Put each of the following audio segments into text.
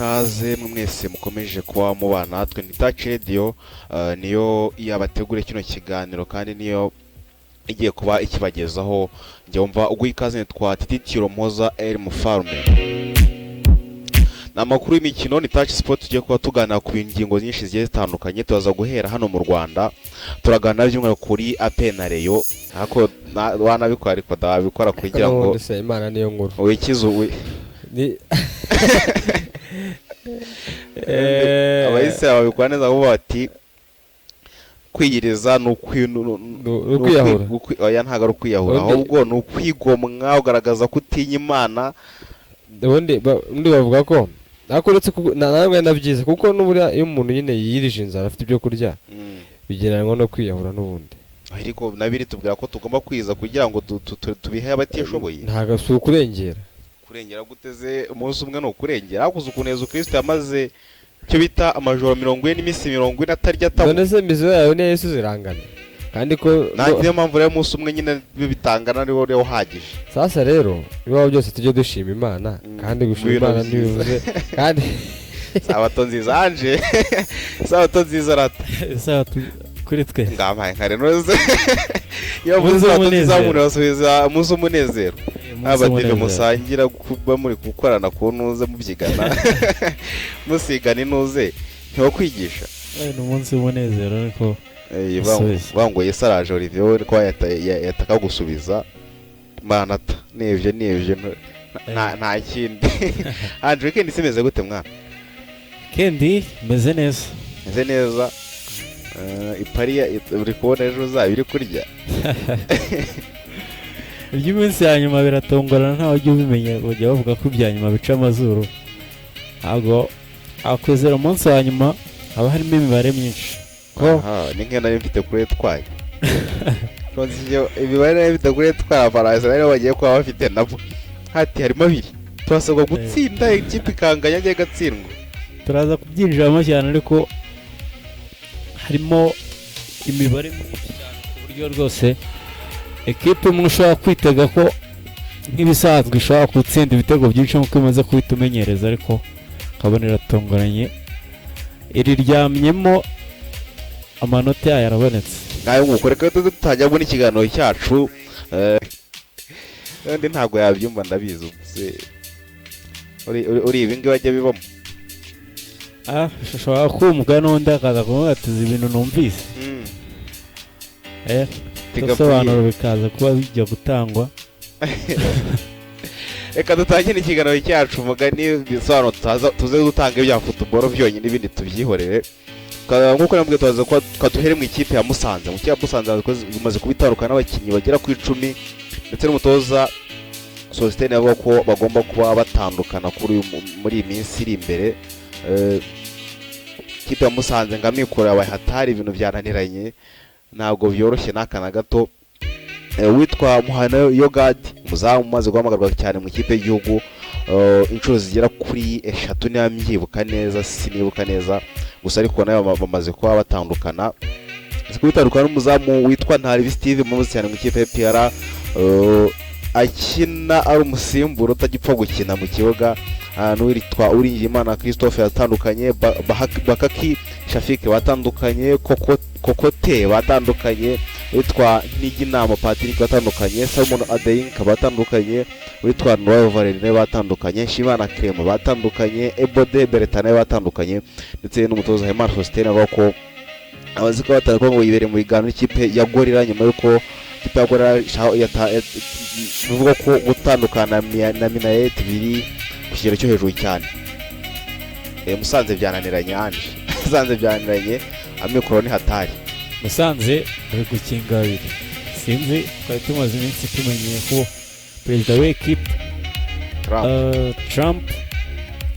ikaze mwese mukomeje kuba mubana natwe ni Touch Radio, niyo yabategura kino kiganiro kandi niyo igiye kuba ikibagezaho. Njye umva ubwo ikaze twa Titiro Moza El Mufarme. Namakuru y'imikino ni Touch Sport, tugiye kuba tugana ku ngingo nyinshi zigiye zitandukanye. Tuzaza guhera hano mu Rwanda, turagana by'umwe kuri AP na Rayon. Hako wanabikora ariko ndabikora kugira ngo Imana niyo nkuru wikizu ni abayise ababikora neza ngo bati kwiyiriza no kwiyahura. Oya ntago ari kwiyahura, ahubwo no kwigomwa ugaragaza kutinya Imana. Ubundi bavuga ko akoretse nawe nabyize kuko n'ubura iyo umuntu nyine yirije inzara afite ibyo kurya bigeranwa no kwiyahura n'ubundi. Ariko nabiri tubwira ko tugomba kwiza kugira ngo tubihe abatishoboye. Ntago kurengera guteze umunsi umwe no kurengera. Akuze ukuneza Kristo yamaze cyo bita amajoro 40 n'iminsi 40 atarya atabo. None se mizo yawe ne Yesu zirangana kandi ko niyo mpamvu rero umunsi umwe nyine bitangana ari wo uhagije. Sasa rero bibaho byose tujye dushima Imana kandi gushima Imana ntibivuze kandi sabato nziza anje sabato nziza rata sabato kuri twe ngamaye nkare noze yo muza muzo umunezero abadeve musangira kuba muri gukorana ku nuze mubyigana musigana inuze nto kwigisha ni umunsi w'umunezero ariko bango yesaraje Olivier ko yataka gusubiza manata nevye nta kindi. Andre kendi simeze gute mwana? Kendi meze neza ipariya uri kubona ejo zabiri kurya iby'iminsi ya nyuma biratongorana ntawe ujye ubimenya bajya bavuga ko ibya nyuma bica amazuru. Ntabwo akwizera umunsi wa nyuma haba harimo imibare myinshi. Ni nk'ena mfite kuri twaye imibare mfite kuri twaye abaranzi rero bagiye kuba bafite nabo hati harimo abiri turasabwa gutsinda ikipe ikanganya agiye gatsindwa. Turaza kubyinjiramo cyane ariko harimo imibare myinshi cyane ku buryo rwose ekipe imwe ushobora kwitega ko nk'ibisanzwe ishobora gutsinda ibitego byinshi nk'uko imaze kubitumenyereza, ariko kabone iratongoranye iriryamyemo amanota yayo arabonetse. Ngayo ngukore ko tutajya muri ikiganiro cyacu ndi ntago yabyumva ndabizi uri ibingi bajya bibamo shashobora kumva n'undi akaza kuvuga ati ibintu numvise tusobanuro bikaza kuba bijya gutangwa. Reka dutangire ikiganiro cyacu mugani bisobanuro tuze gutanga ibya football byonyine ibindi tubyihorere. Nkuko nambwe tubaza ko twaduhere mu ikipe ya Musanze. Mu kipe ya Musanze bimaze kubitarukana n'abakinnyi bagera ku 10 ndetse n'umutoza Sostene avuga ko bagomba kuba batandukana muri iyi minsi iri imbere. Ikipe ya Musanze ngamikora abahatari ibintu byananiranye ntabwo byoroshye n'akana gato. Witwa Muhana Yogad umuzamu umaze guhamagarwa cyane mu ikipe y'igihugu inshuro zigera kuri 3 n'amyibuka neza sinibuka neza gusa ariko nayo bamaze kuba batandukana. Zikubitandukana n'umuzamu witwa Ntari Steve muzi cyane mu ikipe ya PR akina ari umusimburo utagipfa gukina mu kibuga. N'uwitwa Uringiyimana Christophe yatandukanye, Bakaki Shafike batandukanye, Kokote batandukanye, witwa Niginama Patrick batandukanye, Salmon Adeyinka batandukanye, witwa Noel Valerine batandukanye, Shimana Clement batandukanye, Ebode Beretane batandukanye ndetse n'umutoza Hemar Sostene avuga ko abazi ko batandukanye ngo yibere mu biganiro ikipe ya Gorira nyuma yuko ikipe ya Gorira bivuga ko gutandukana na Minaet biri ku kigero cyo hejuru cyane. Musanze byananiranye anje Musanze byananiranye amikoro ni hatari. Musanze bari gukinga babiri sinzi twari tumaze iminsi tumenye ko perezida w'ekipe Trump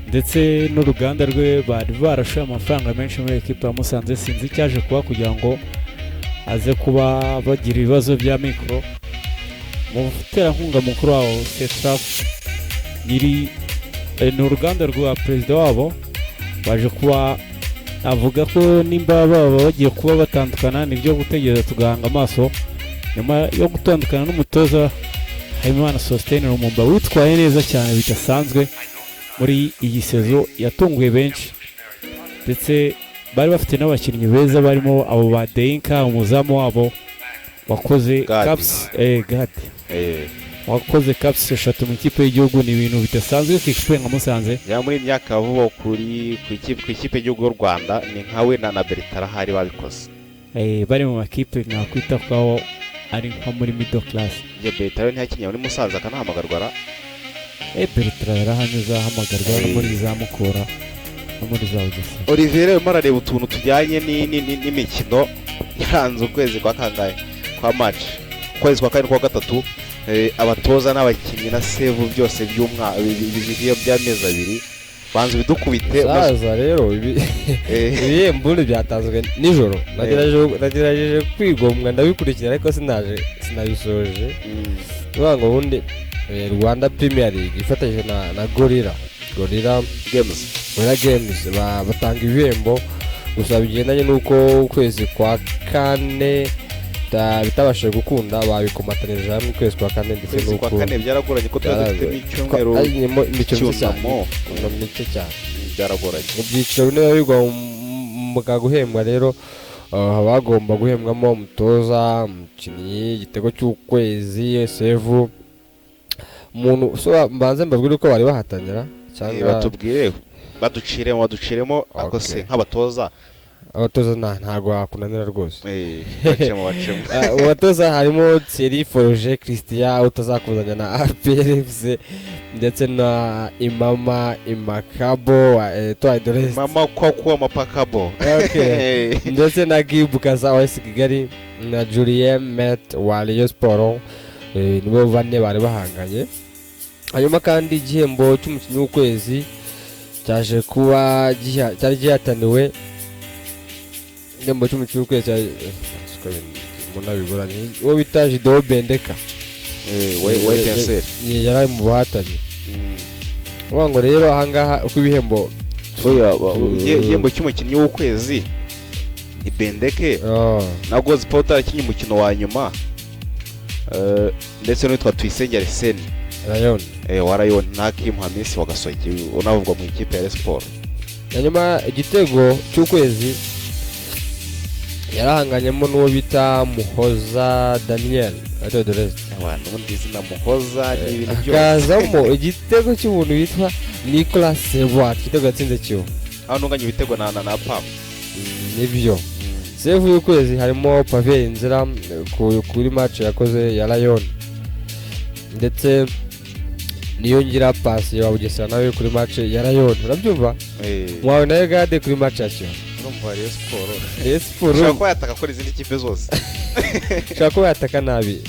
ndetse n'uruganda rwe bari barashoye amafaranga menshi muri ekipe ya Musanze. Sinzi cyaje kuba kugira ngo aze kuba bagira ibibazo bya mikoro. Mu terankunga mukuru wabo Setraf ni uruganda rwa perezida wabo baje kuba avuga ko nimba baba bagiye kuba batandukana nibyo gutegereza tugahanga amaso nyuma yo gutandukana n'umutoza Habimana Sostene Lumumba witwaye neza cyane bidasanzwe muri iyi sezo yatunguye benshi ndetse bari bafite n'abakinnyi beza barimo abo ba Denka umuzamu wabo wakoze caps Gadi wakoze caps 3 mu ikipe y'igihugu. ni ibintu bidasanzwe ku ikipe nka Musanze ya muri myaka vuba ku ikipe y'igihugu y'u Rwanda ni nkawe na Bertrand hari babikoze bari mu makipe nakwita ko ari nko muri middle class. je Bertrand ntiyakinnye muri Musanze akanahamagarwa ra Bertrand yarahanyuze ahamagarwa no muri za Mukura no muri za Bugesera. Olivier rero marareba utuntu tujyanye n'imikino yaranze ukwezi kwa kangahe kwa match ukwezi kwa kane kwa gatatu abatoza n'abakinnyi na save byose by'amezi abiri banze bidukubite saza rero ibihembo byatanzwe nijoro nagerageje kwigomwa ndabikurikira ariko sinabisoje ngo ubundi Rwanda Premier League ifatanyije na Gorilla Games batanga ibihembo gusa bigendanye n'uko ukwezi kwa kane bitabashije gukunda babikomatanije hamwe ukwezi kwa kane ndetse n'uko kwa kane byaragoranye ko twafite icyumweru mike cyane byaragoranye mu byiciro bine bigwa mu guhembwa rero bagomba guhembwamo umutoza umukinnyi igitego cy'ukwezi save umuntu mbanze mbabwire uko bari bahatanira cyangwa batubwire baduciremo akose nk'abatoza ntago wakunanira rwose bacemo abatoza harimo Thierry Forge Christian utazakuzanya na APRFC ndetse na Imakabo Etoile de l'Est mama kwa mapakabo ndetse na Guy Kaza wa Kigali na Julien Met wa Rayon Sport nibo bane bari bahanganye. Hanyuma kandi igihembo cy'umukinnyi w'ukwezi cyaje kuba cyari gihataniwe igihembo cy'umukinnyi w'ukwezi munabigoranye uwo bita Jido Bendeka yari mu bahatanye ngo rero ahangaha uko ibihembo igihembo cy'umukinnyi w'ukwezi Bendeke na Goal Sport arakinnye umukino wa nyuma ndetse n'uwitwa Tuyisengere Seni Rayon na Kim Hamisi wa Gasogi unavugwa mu ikipe ya Sport. Hanyuma igitego cy'ukwezi yarahanganyemo n'uwo bita Muhoza Daniel Etoile de l'Est n'undi izina Muhoza n'ibintu byose akazamo igitego cy'umuntu witwa Nicolas Seboat igitego yatsinze Kiyovu aho ntunganye ibitego na Pam nibyo. Save y'ukwezi harimo Pavel Inzira kuri match yakoze ya Rayon ndetse niyo ngira pasi wa Bugesera nawe kuri match ya Rayon urabyumva mwawe nayo gade kuri match ya Kiyovu urumva Rayon Sport shaka yataka kuri izindi kipe zose shaka yataka nabi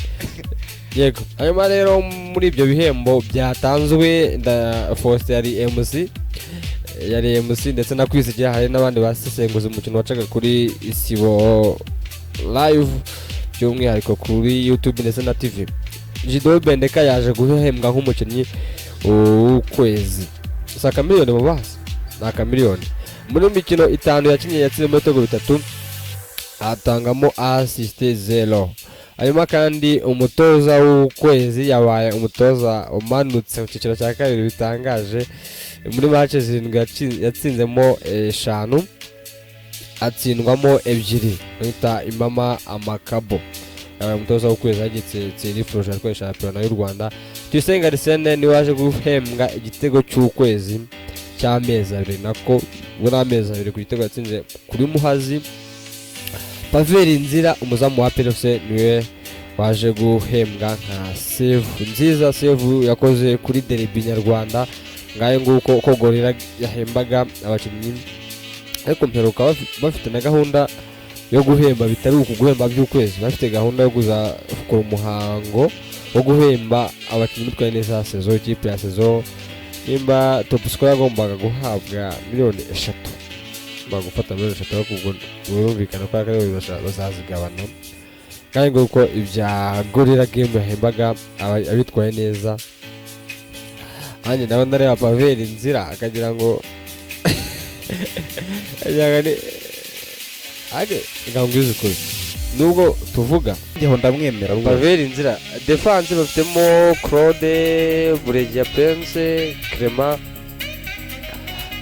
yego. Hanyuma rero muri ibyo bihembo byatanzwe na Faustin yari MC ndetse na kwisigira hari n'abandi basesenguza umukino wacaga kuri Isibo live by'umwihariko kuri YouTube ndetse na TV. Jido Bendeka yaje guhembwa nk'umukinnyi w'ukwezi saka miliyoni mu basi naka miliyoni muri mikino 5 yakinnye yatsinze ibitego 3 atangamo assist 0. Hanyuma kandi umutoza w'ukwezi yabaye umutoza umanutse mu cyiciro cya kabiri bitangaje muri match 7 yatsinzemo 5 atsindwamo 2 bita Imama Amakabo umutoza w'ukwezi agitse Thierry Forge akoresha shampiyona y'u Rwanda. Tuyisengere Sene ni waje guhembwa igitego cy'ukwezi cy'amezi 2 nako buri amezi 2 ku gitego yatsinze kuri Muhazi. Pavel Inzira umuzamu wa PFC niwe waje guhembwa nka save nziza save yakoze kuri derby nyarwanda ngaye nguko ko Gorilla yahembaga abakinnyi ariko mperuka bafite na gahunda yo guhemba bitari ukuguhemba by'ukwezi bafite gahunda yo gukora umuhango wo guhemba abakinnyi bitwaye neza sezo ikipe ya sezo nimba top score yagombaga guhabwa miliyoni 3 bagufata miliyoni 3 kuko urumvikana ko akari bazazigabana kandi nguko ibya Gorilla game yahembaga abitwaye neza. Hanyuma nawe ndareba Pavel Inzira akagira ngo ajyagane ngambwiza ukuri nubwo tuvuga ngiye ndamwemera Pavel Inzira defense bafitemo Claude Buregia Prince Clement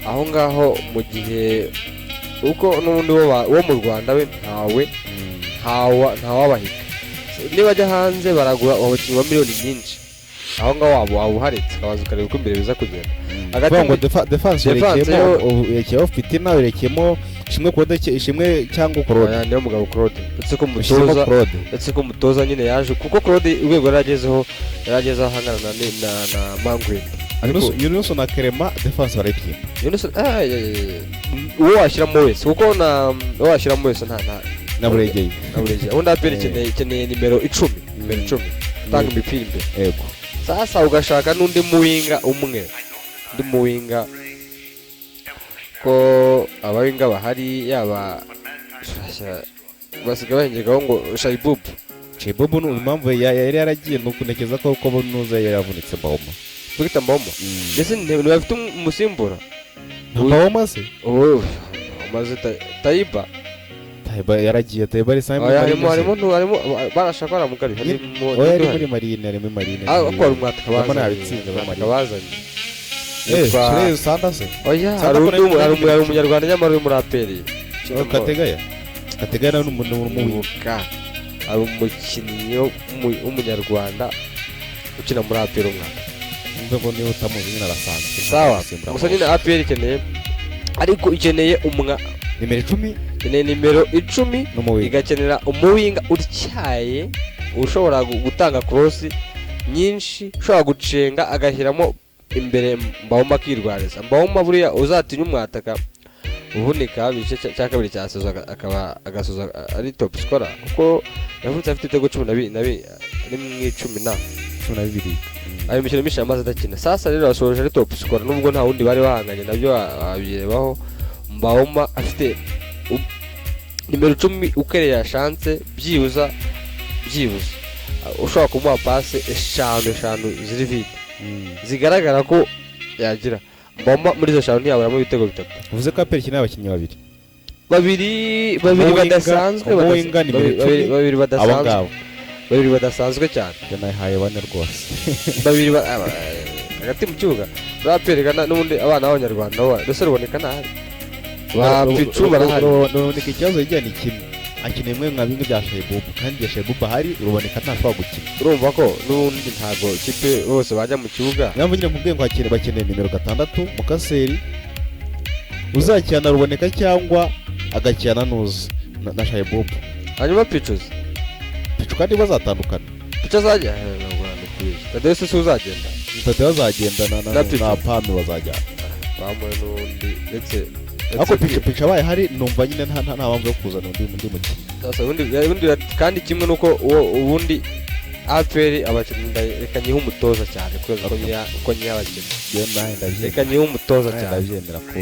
aho ngaho mu gihe uko n'ubundi wo mu Rwanda we ntawabahiga niba ajya hanze baragura abakinnyi ba miliyoni nyinshi aho ngaho waba uharetse ukabanza ukareba uko imbere biza kugenda hagati ngo defense yerekeyemo Fitina yerekeyemo ishimwe cyangwa Claude niyo mugabo Claude ndetse ko mutoza nyine yaje kuko Claude urwego yaragezeho ahangana na Mangwende Yunus na Clement defense barayipima Yunus uwo washyiramo wese kuko uwo washyiramo wese nta naburegeye ubundi APR ikeneye nimero 10 tanga imipira imbere yego sasa ugashaka n'undi muwinga umwe ko abawinga bahari yaba basiga bahengegaho ngo Shaibubu ni impamvu yari yaragiye nukunekeza ko Bunuza yaravunitse Mboma ndetse ntibafite umusimbura Mboma se amaze Taiba yaragiye Taiba harimo barashaka baramugari harimo muri Marine akora umwataka bazanye Shrey Sandase hari umunyarwanda nyamara uri muri APR Kategaya n'umuwinga hari umukinnyi w'umunyarwanda ukina muri APR umwaka ngo niba utamuzi nyine arasanzwe sawa gusa nyine APR ikeneye nimero 10 igakenera umuwinga utyaye ushobora gutanga cross nyinshi ushobora gucenga agashyiramo imbere Mbawoma akirwariza Mbawoma buriya uzatinya umwataka uvunika bice cya kabiri cyasoza akaba agasoza ari top scorer kuko yavutse afite ibitego 12 ari mu 12 ayo mikino myinshi yamaze adakina sasa rero asoje ari top scorer nubwo nta wundi bari bahanganye nabyo abirebaho Mbawoma afite nimero 10 ukereye chance byibuza ushobora kumuha passe eshanu ziri vite zigaragara ko yagira Mbawoma muri zo eshanu ntiyaburamo ibitego 3 uvuze ko APR ikeneye abakinnyi babiri badasanzwe cyane yanahaye bane rwose babiri hagati mu kibuga baperekana n'ubundi abana b'abanyarwanda ndetse ruboneka nabi bapicu barahari ruboneka ikibazo yijyana kimwe akeneye mwe nka bimwe bya Shaibubu kandi Shaibubu ahari ruboneka ntashobora gukina urumva ko n'ubundi ntago kipe bose bajya mu kibuga nyamvu nyine mubwiye ngo bakeneye nimero 6 Mukaseri uzakina ruboneka cyangwa agakina nuza na Shaibubu hanyuma picu kandi bazatandukana picu azajya Tadese se uzagenda bazagenda na Pame bazajya bamwe n'undi ndetse ako picu abaye hari numva nyine nta mpamvu yo kuzana undi mukino sasa ubundi kandi kimwe nuko ubundi APR abakinnyi reka nyihe umutoza cyane uko nyihe abakinnyi reka nyihe umutoza cyane ndabyemera ko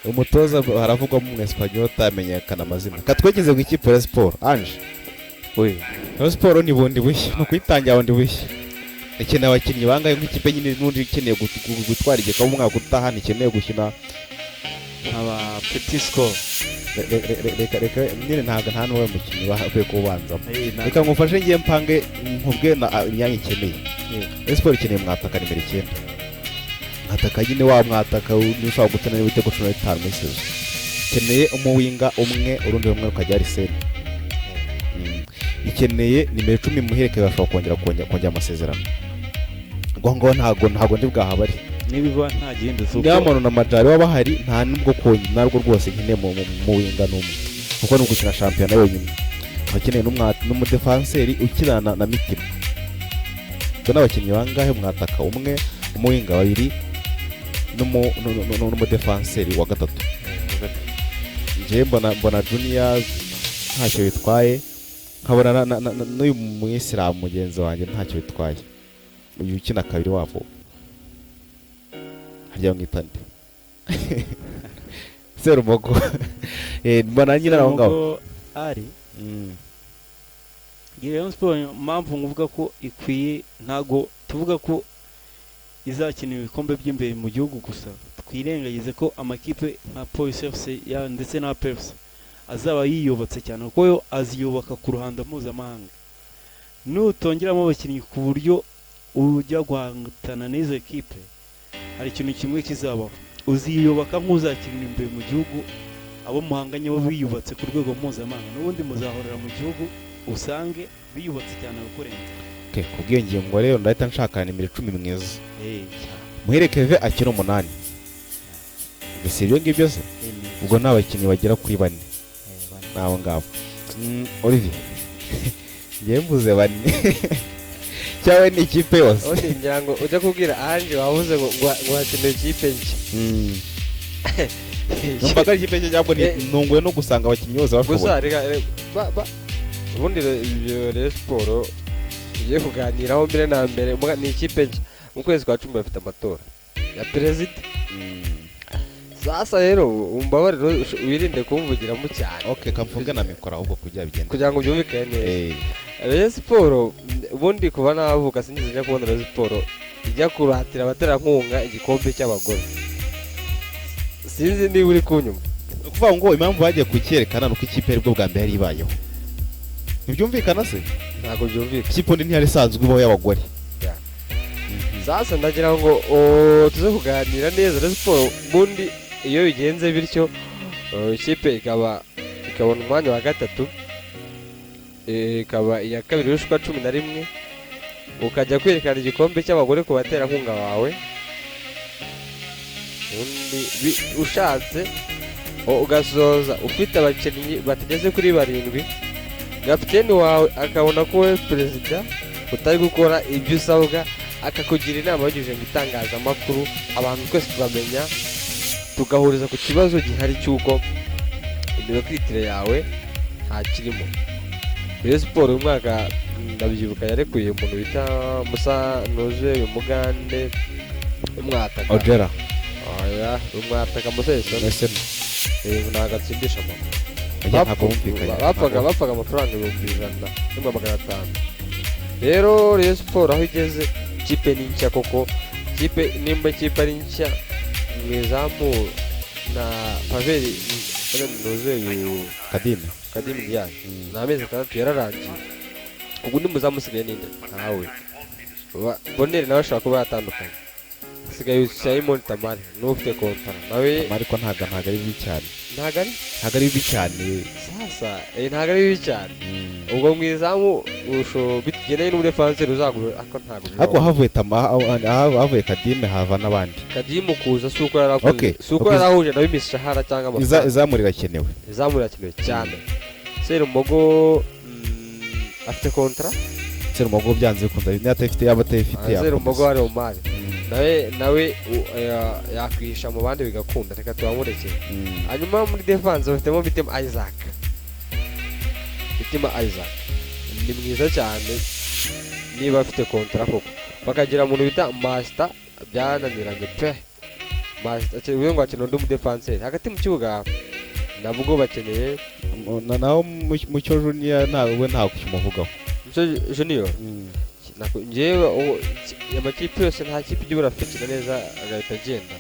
umutoza haravugwa mu Espanyol utamenyekana amazina katwegeze ku ikipe ya Sport Ange Sport ni bundi bushya no kwitangira bundi bushya ikeneye abakinnyi bangaye nk'ikipe nyine n'undi ikeneye gutwara igikapu mu mwaka utaha ikeneye gukina aba Petit Score reka nyine nta n'uwo mukinnyi bakwiye kubanzamo reka ngufashe ngiye mpange nkubwe na imyanya ikeneye Sport ikeneye mwataka nimero 9 mwataka nyine wa mwataka ushobora gutana n'ibitego 15 muri sezo ikeneye umuwinga umwe urundi rumwe ukajya ari sene ikeneye nimero 10 muhereke bashobora kongera amasezerano ngo ntago ndi bwahabari nibiba nta gihinduka Diamond na Majari wabahari nta nubwo narwo rwose nkine mu winga n'umwe kuko no gukina championnat yonyine akeneye n'umudefenseri ukirana na Mitima dona abakinnyi bangahe mwataka umwe umuwinga babiri n'umudefenseri wa gatatu nje mbona Junior ntacyo bitwaye nkabona n'uyu Muyisilamu mugenzi wanjye ntacyo bitwaye uyu ukina kabiri wavo harya mwitande Serumogo mbona nyine aho ngaho ari Rayon Sport mpamvu nguvuga ko ikwiye ntago tuvuga ko izakina ibikombe by'imbere mu gihugu gusa twirengagize ko amakipe nka Police FC ndetse na PFC azaba yiyubatse cyane kuko yo aziyubaka ku ruhando mpuzamahanga nutongeramo abakinnyi ku buryo ujya guhangana n'izo ekipe hari ikintu kimwe kizabaho uziyubaka nk'uzakinira imbere mu gihugu, abo muhanganye bo biyubatse ku rwego mpuzamahanga, n'ubundi muzahorera mu gihugu usange biyubatse cyane kurenza. Okay, kubw'iyo ngingo rero ndahita nshaka nimero 10 mwiza. Cyane. Muhire Keve akina 8. Mbese ibyo ngibyo se ubwo nta bakinnyi bagera kuri 4 nabo ngabo. Olivier ngiye mvuze 4 cyawe ni ikipe yose. undi ngira ngo ujya kubwira Ange wavuze ngo hakina ikipe nshya. Numvaga ikipe nshya cyangwa ntunguwe no gusanga abakinnyi bose gusa bashobora. reka ubundi Rayon Sport tugiye kuganiraho mbere na mbere ni ikipe nshya mu kwezi kwa 10 bafite amatora ya perezida. Sasa rero umbabariro wirinde kumvugiramo cyane. Okay, kamfunga na mikoro ahubwo kujya bigenda kugira ngo byumvikane neza. Rayon Sport ubundi kuba navuga singize njya kubona Rayon Sport ijya kuratira abaterankunga igikombe cy'abagore. Sinzi niba uri kunyuma. ukuvuga ngo impamvu bagiye kucyerekana nuko ikipe aribwo bwa mbere yari ibayeho. Ntibyumvikana se? Ntabwo byumvikana. Ikipe undi ntiyari isanzwe ibaho y'abagore. Sasa ndagira ngo tuze kuganira neza Rayon Sport ubundi iyo bigenze bityo ikipe ikabona umwanya wa gatatu, ikaba iya kabiri y'ushwa 11, ukajya kwerekana igikombe cy'abagore ku baterankunga bawe, undi ushatse ugasoza ufite abakinnyi batageze kuri 7, kapiteni wawe akabona ko we perezida utari gukora ibyo usabwa, akakugira inama yujuje mu itangazamakuru, abantu twese tukamenya, tugahuriza ku kibazo gihari cy'uko imibakritire yawe nta kirimo. Rayon Sport uyu mwaka ndabyibuka yarekuye umuntu bita Musa Noje Umugande umwataka Ojera. Oya, umwataka Musese Neseno. Nagatsindisha bapfaga amafaranga 1,500. Rero Rayon Sport aho igeze ikipe ni nshya koko, nimba ikipe ari nshya mwizamu na Paveri Noze Kadime yaje n'amezi 6 yararangiye. Ubwo ndi muzamusigaye ninde ntawe. Bonere nawe ashaka kuba yatandukanye. Sigaye Simon Tamari n'ufite kontara nawe Ariko ntaga ari bibi cyane. Ntaga ari bibi cyane. Sasa ntaga ari bibi cyane. Ubwo mwizamu bigeneye n'umudefanse ruzagura ako ntago. Ariko havuye Kadime hava n'abandi. Kadime kuza suko yarakoze. Suko yarahuje nawe imishahara cyangwa amafaranga. Izamurira kenewe. Izamurira kenewe cyane. Serumogo afite kontra. Serumogo byanze bikunda n'atafite yabatafite. Serumogo ari umari. Nawe yakwisha mu bandi bigakunda, reka tubamurekere. Hanyuma muri defense bafitemo Bitima Isaac ni mwiza cyane niba afite kontra koko. Bakagira umuntu bita Master byananiranye pe. Master uyu ngo akina undi mu defense hagati mu kibuga nabwo bakeneye naho Mucyo Junior ntawe nta kukimuvugaho. Mucyo Junior njewe amakipe yose nta kipe igibura afite neza agahita agenda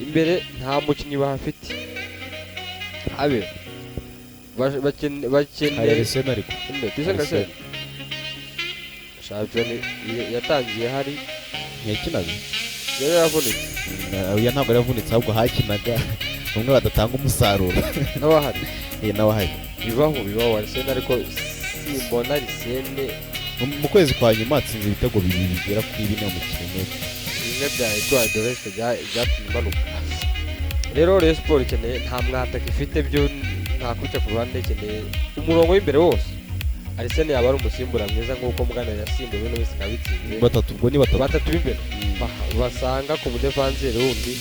imbere, nta mukinnyi bahafite habe bakeneye ariko Tisengase champion yatangiye hari yakinaga yaravunitse. Oya ntabwo yaravunitse ahubwo hakinaga umwe badatanga umusaruro n'abahari n'abahari bibaho Arsene ariko simbona Arsene mu kwezi kwa nyuma atsinze ibitego 2 bigera kuri 4 mu kilometero. Bimwe bya Etoile de l'Est byatumye imanuka. Rero Rayon Sport ikeneye nta mwataka ifite byo nta kuca ku ruhande, ikeneye umurongo w'imbere wose. Arsene yaba ari umusimbura mwiza nk'uko Mugana yasimbuye bino wese kabitsinze. Batatu b'imbere basanga ku mudefanseri wundi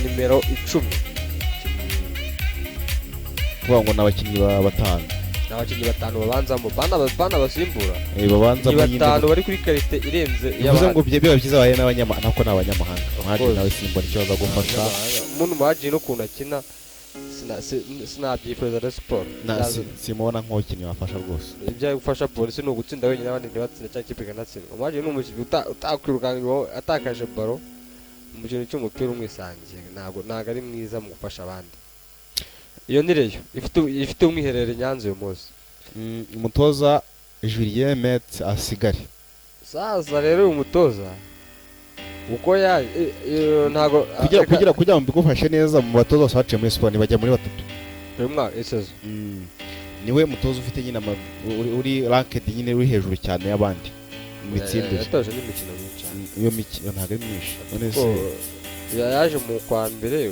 nimero 10. Kuvuga ngo n'abakinnyi batanu. N'abakinnyi 5 babanzamo bana basimbura. Babanzamo nyine 5 bari kuri karite irenze yavuze ngo biba byiza baye n'abanyamahanga nako n'abanyamahanga. Mwaje nawe simbura icyo baza gufasha. Umuntu mwaje no kuntu akina sinabyifuza Rayon Sport. Simubona nk'ukinyi wafasha rwose. Ibyo gufasha polisi no gutsinda wenyine abandi ntibatsinda cyangwa ikipe ikanatsinda. Mwaje n'umukinnyi utakwirukanwa atakaje baro mu kintu cy'umupira umwisangiye ntago ari mwiza mu gufasha abandi. Iyo ni Rayon ifite umwiherero Nyanza uyu munsi. Umutoza Julien Met asigari. Sasa rero umutoza uko ntago kugira ngo mbigufashe neza mu batoza bose baciye muri siporo bajya muri batatu uyu mwaka isezo niwe mutoza ufite nyine uri ranked nyine uri hejuru cyane y'abandi mu mitsindire yatoje n'imikino myinshi cyane iyo mikino ntabwo ari myinshi none se yaje mu kwa mbere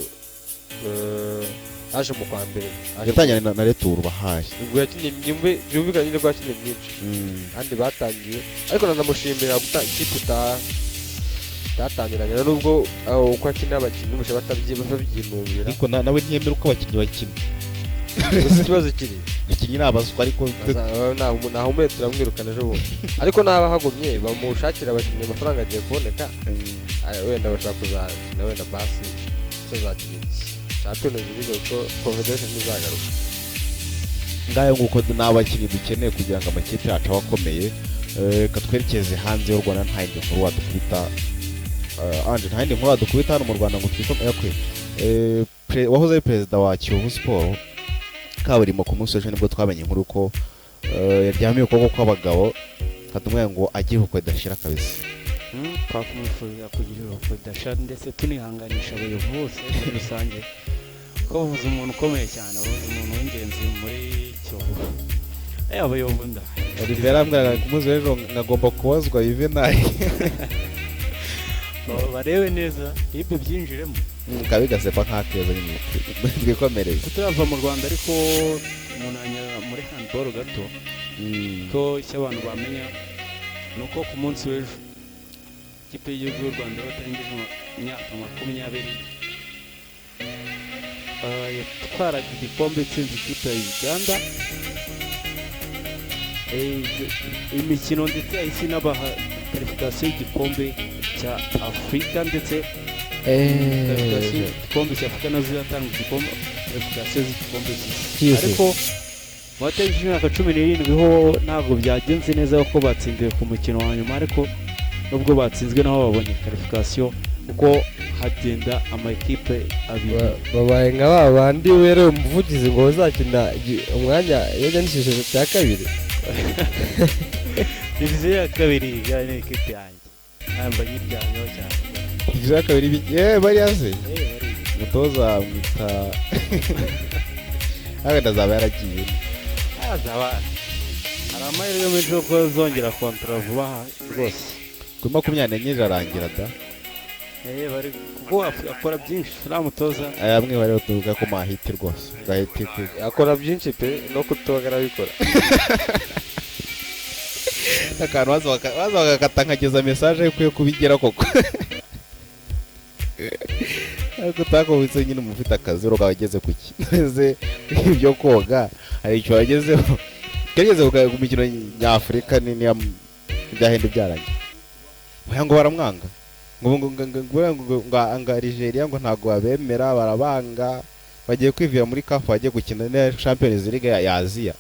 yatangiranye na retour bahaye ubwo yakinnye byumvikanye nyine ko yakinnye byinshi kandi batangiye ariko nanamushimira ikipe tatangiranye nubwo uko akina abakinnyi umusha batabyinubira ariko nawe ntiyemera uko abakinnyi bakina ikibazo kiri abakinnyi ni abazwa ariko nahumure turamwirukana ejo bundi ariko naba hagumye bamushakira abakinnyi amafaranga agiye kuboneka wenda bashaka kuzakina wenda basi tuzakina Champions League ko Confederation izagaruka ngayo nguko n'abakinnyi dukeneye kugira ngo amakipe yacu abe akomeye katwerekeze hanze y'u Rwanda nta yindi nkuru wadukubita nta yindi nkuru wadukubita hano mu Rwanda ngo twikomeye wahoze ari perezida wa Kiyovu Sport kaburimbo ku munsi w'ejo nibwo twamenye inkuru ko yaryamiye ukuboko kw'abagabo katumwe ngo agiye uko idashira kabisa twakumufurira kugira uko idashira ndetse tunihanganisha abayobozi bose muri rusange ko bavuze umuntu ukomeye cyane bavuze umuntu w'ingenzi muri Kiyovu abayobozi nda Olivier ambwira ku munsi w'ejo ngagomba kubazwa Juvenal barebe neza ibyo byinjiremo kabigasepa nk'akeza nyine twikomereye turava mu Rwanda ariko umuntu muri handball gato ko icyo abantu bamenya ni uko ku munsi w'ejo ikipe y'igihugu y'u Rwanda batarengeje imyaka 20 yatwaraga igikombe itsinze ikipe ya Uganda imikino ndetse yahise inabaha qualification y'igikombe cya Afurika ndetse igikombe cya Afurika nazo zatanga igikombe qualification z'igikombe cy'isi ariko mu bategereje imyaka 17 ho ntabwo byagenze neza kuko batsindiwe ku mukino wa nyuma ariko nubwo batsinzwe naho babonye qualification uko hagenda amakipe abiri babaye nka babandi wero umuvugizi ngo uzakina umwanya yaganishije cya kabiri diviziyo ya kabiri yani ikipe yanjye namba yiryanyo cyane diviziyo ya kabiri bari yaze mutoza mwita ndazaba yaragiye azaba hari amahirwe menshi yo kuzongera kontra vuba rwose kuri 24 arangira da bari kuko akora byinshi uramutoza amwe bari tuvuga ko mahiti rwose gahiti akora byinshi pe no kutogara bikora akantu baza bagakatangageza message yo kubigera koko ariko takobitse nyine umufite akazi ro kageze kuki neze ibyo koga hari icyo yagezeho kageze ku mikino nyafurika nini byahende byarangiye ngo baramwanga ngo anga Nigeria ngo ntago babemera barabanga bagiye kwivira muri CAF bagiye gukina na Champions League ya Asia